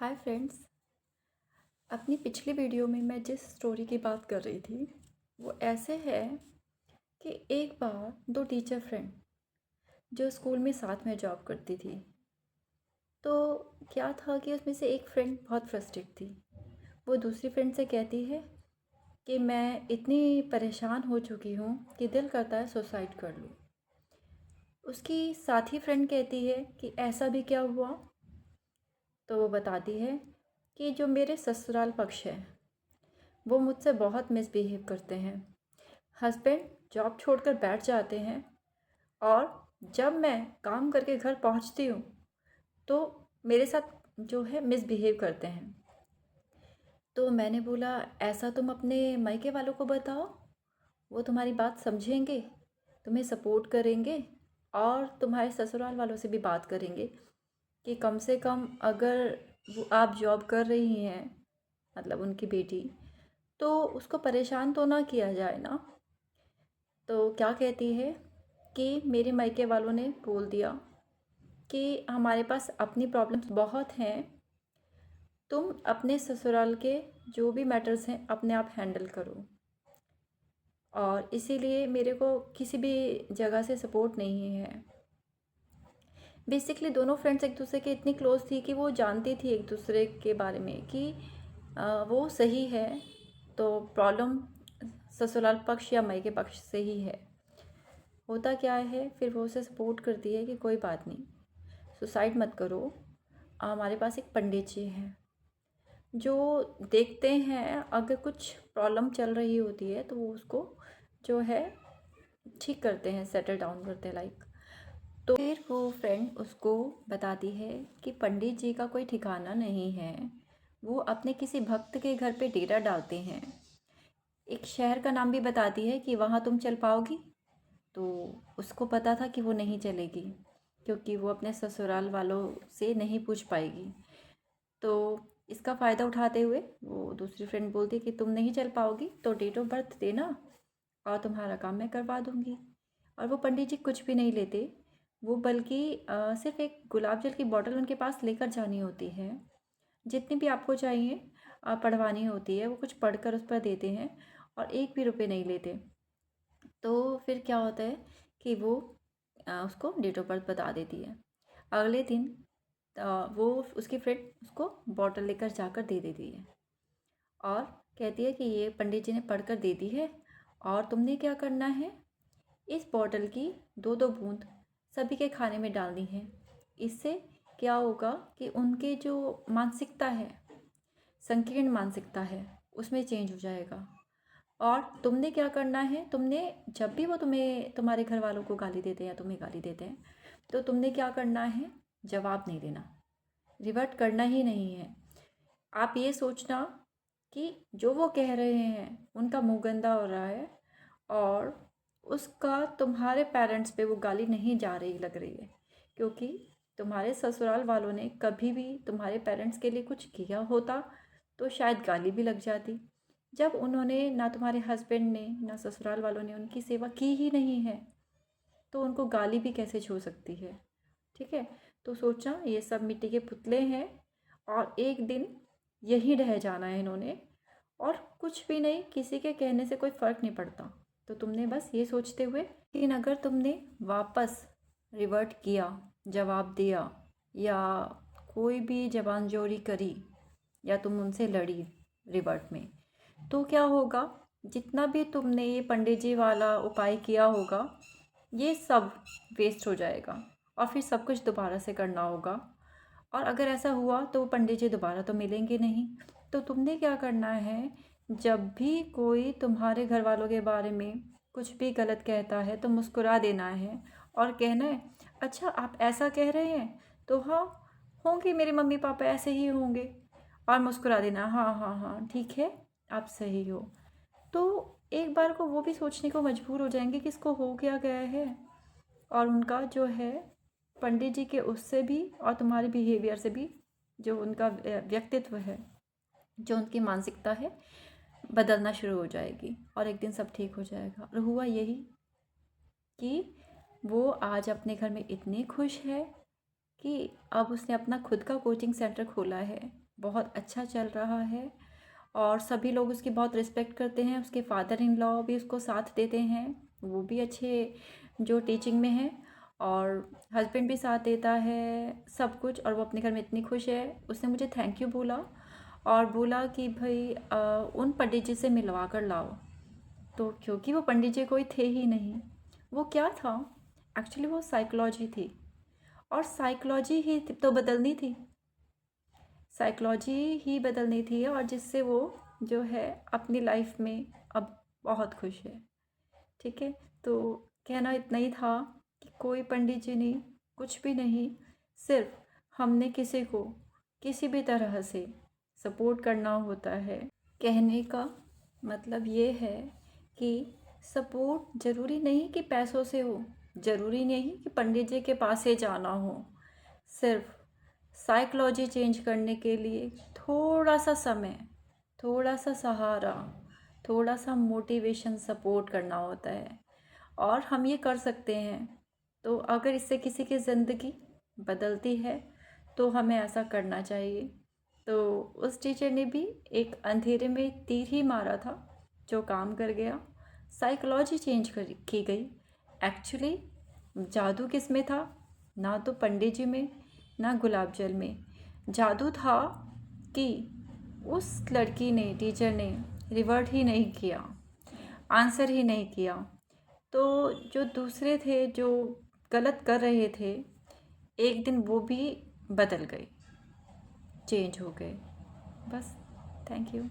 Hi friends. अपनी पिछली video में मैं जिस स्टोरी की बात कर रही थी वो ऐसे है कि एक बार दो टीचर फ्रेंड जो स्कूल में साथ में जॉब करती थी, तो क्या था कि उसमें से एक फ्रेंड बहुत फ्रस्ट्रेट थी। वो दूसरी फ्रेंड से कहती है कि मैं इतनी परेशान हो चुकी हूँ कि दिल करता है सुसाइड कर लूँ। उसकी साथी फ्रेंड कहती है कि ऐसा भी क्या हुआ। तो वो बताती है कि जो मेरे ससुराल पक्ष है वो मुझसे बहुत मिसबिहेव करते हैं। हस्बैंड जॉब छोड़कर बैठ जाते हैं और जब मैं काम करके घर पहुंचती हूँ तो मेरे साथ जो है मिसबिहेव करते हैं। तो मैंने बोला ऐसा तुम अपने मायके वालों को बताओ, वो तुम्हारी बात समझेंगे, तुम्हें सपोर्ट करेंगे और तुम्हारे ससुराल वालों से भी बात करेंगे कि कम से कम अगर वो आप जॉब कर रही हैं, मतलब उनकी बेटी, तो उसको परेशान तो ना किया जाए ना। तो क्या कहती है कि मेरे मायके वालों ने बोल दिया कि हमारे पास अपनी प्रॉब्लम्स बहुत हैं, तुम अपने ससुराल के जो भी मैटर्स हैं अपने आप हैंडल करो, और इसीलिए मेरे को किसी भी जगह से सपोर्ट नहीं है। बेसिकली दोनों फ्रेंड्स एक दूसरे के इतनी क्लोज थी कि वो जानती थी एक दूसरे के बारे में कि वो सही है तो प्रॉब्लम ससुराल पक्ष या मायके पक्ष से ही है। होता क्या है, फिर वो उसे सपोर्ट करती है कि कोई बात नहीं, सुसाइड मत करो, हमारे पास एक पंडित जी हैं जो देखते हैं, अगर कुछ प्रॉब्लम चल रही होती है तो वो उसको जो है ठीक करते हैं, सेटल डाउन करते हैं लाइक। तो फिर वो फ्रेंड उसको बताती है कि पंडित जी का कोई ठिकाना नहीं है, वो अपने किसी भक्त के घर पे डेरा डालते हैं। एक शहर का नाम भी बताती है कि वहाँ तुम चल पाओगी। तो उसको पता था कि वो नहीं चलेगी क्योंकि वो अपने ससुराल वालों से नहीं पूछ पाएगी। तो इसका फ़ायदा उठाते हुए वो दूसरी फ्रेंड बोलती है कि तुम नहीं चल पाओगी तो डेट ऑफ बर्थ देना और तुम्हारा काम मैं करवा दूँगी। और वो पंडित जी कुछ भी नहीं लेते, वो बल्कि सिर्फ एक गुलाब जल की बॉटल उनके पास लेकर जानी होती है। जितनी भी आपको चाहिए पढ़वानी होती है, वो कुछ पढ़कर उस पर देते हैं और एक भी रुपये नहीं लेते। तो फिर क्या होता है कि वो उसको डेट ऑफ बर्थ बता देती है। अगले दिन वो उसकी फ्रेंड उसको बॉटल लेकर जाकर दे देती है और कहती है कि ये पंडित जी ने पढ़कर दे दी है और तुमने क्या करना है, इस बॉटल की दो दो बूंद सभी के खाने में डालनी है। इससे क्या होगा कि उनके जो मानसिकता है, संकीर्ण मानसिकता है, उसमें चेंज हो जाएगा। और तुमने क्या करना है, तुमने जब भी वो तुम्हारे घर वालों को गाली देते हैं या तुम्हें गाली देते हैं तो तुमने क्या करना है, जवाब नहीं देना, रिवर्ट करना ही नहीं है। आप ये सोचना कि जो वो कह रहे हैं उनका मुंह गंदा हो रहा है और उसका तुम्हारे पेरेंट्स पे वो गाली नहीं जा रही लग रही है, क्योंकि तुम्हारे ससुराल वालों ने कभी भी तुम्हारे पेरेंट्स के लिए कुछ किया होता तो शायद गाली भी लग जाती। जब उन्होंने ना, तुम्हारे हस्बैंड ने ना ससुराल वालों ने उनकी सेवा की ही नहीं है तो उनको गाली भी कैसे छू सकती है। ठीक है, तो सोचा ये सब मिट्टी के पुतले हैं और एक दिन यहीं रह जाना है इन्होंने, और कुछ भी नहीं, किसी के कहने से कोई फ़र्क नहीं पड़ता। तो तुमने बस ये सोचते हुए, लेकिन अगर तुमने वापस रिवर्ट किया, जवाब दिया या कोई भी जबान जोरी करी या तुम उनसे लड़ी रिवर्ट में, तो क्या होगा, जितना भी तुमने ये पंडित जी वाला उपाय किया होगा ये सब वेस्ट हो जाएगा और फिर सब कुछ दोबारा से करना होगा। और अगर ऐसा हुआ तो पंडित जी दोबारा तो मिलेंगे नहीं। तो तुमने क्या करना है, जब भी कोई तुम्हारे घर वालों के बारे में कुछ भी गलत कहता है तो मुस्कुरा देना है और कहना है अच्छा आप ऐसा कह रहे हैं, तो हाँ होंगे, मेरे मम्मी पापा ऐसे ही होंगे, और मुस्कुरा देना, हाँ हाँ हाँ ठीक है आप सही हो। तो एक बार को वो भी सोचने को मजबूर हो जाएंगे कि इसको हो क्या गया है, और उनका जो है पंडित जी के उससे भी और तुम्हारे बिहेवियर से भी जो उनका व्यक्तित्व है, जो उनकी मानसिकता है, बदलना शुरू हो जाएगी और एक दिन सब ठीक हो जाएगा। और हुआ यही कि वो आज अपने घर में इतनी खुश है कि अब उसने अपना खुद का कोचिंग सेंटर खोला है बहुत अच्छा चल रहा है और सभी लोग उसकी बहुत रिस्पेक्ट करते हैं। उसके फादर इन लॉ भी उसको साथ देते हैं, वो भी अच्छे जो टीचिंग में हैं, और हस्बैंड भी साथ देता है, सब कुछ। और वो अपने घर में इतनी खुश है। उसने मुझे थैंक यू बोला और बोला कि भाई उन पंडित जी से मिलवा कर लाओ। तो क्योंकि वो पंडित जी कोई थे ही नहीं, वो क्या था एक्चुअली, वो साइकोलॉजी थी, और साइकोलॉजी ही तो बदलनी थी, साइकोलॉजी ही बदलनी थी, और जिससे वो जो है अपनी लाइफ में अब बहुत खुश है। ठीक है, तो कहना इतना ही था कि कोई पंडित जी नहीं, कुछ भी नहीं, सिर्फ हमने किसी को किसी भी तरह से सपोर्ट करना होता है। कहने का मतलब ये है कि सपोर्ट ज़रूरी नहीं कि पैसों से हो, ज़रूरी नहीं कि पंडित जी के पास ही जाना हो। सिर्फ साइकोलॉजी चेंज करने के लिए थोड़ा सा समय, थोड़ा सा सहारा, थोड़ा सा मोटिवेशन, सपोर्ट करना होता है, और हम ये कर सकते हैं। तो अगर इससे किसी की ज़िंदगी बदलती है तो हमें ऐसा करना चाहिए। तो उस टीचर ने भी एक अंधेरे में तीर ही मारा था जो काम कर गया। साइकोलॉजी चेंज की गई। एक्चुअली जादू किस में था? ना तो पंडित जी में, ना गुलाब जल में। जादू था कि उस लड़की ने, टीचर ने रिवर्ट ही नहीं किया, आंसर ही नहीं किया। तो जो दूसरे थे जो गलत कर रहे थे, एक दिन वो भी बदल गए, चेंज हो गए। बस, थैंक यू।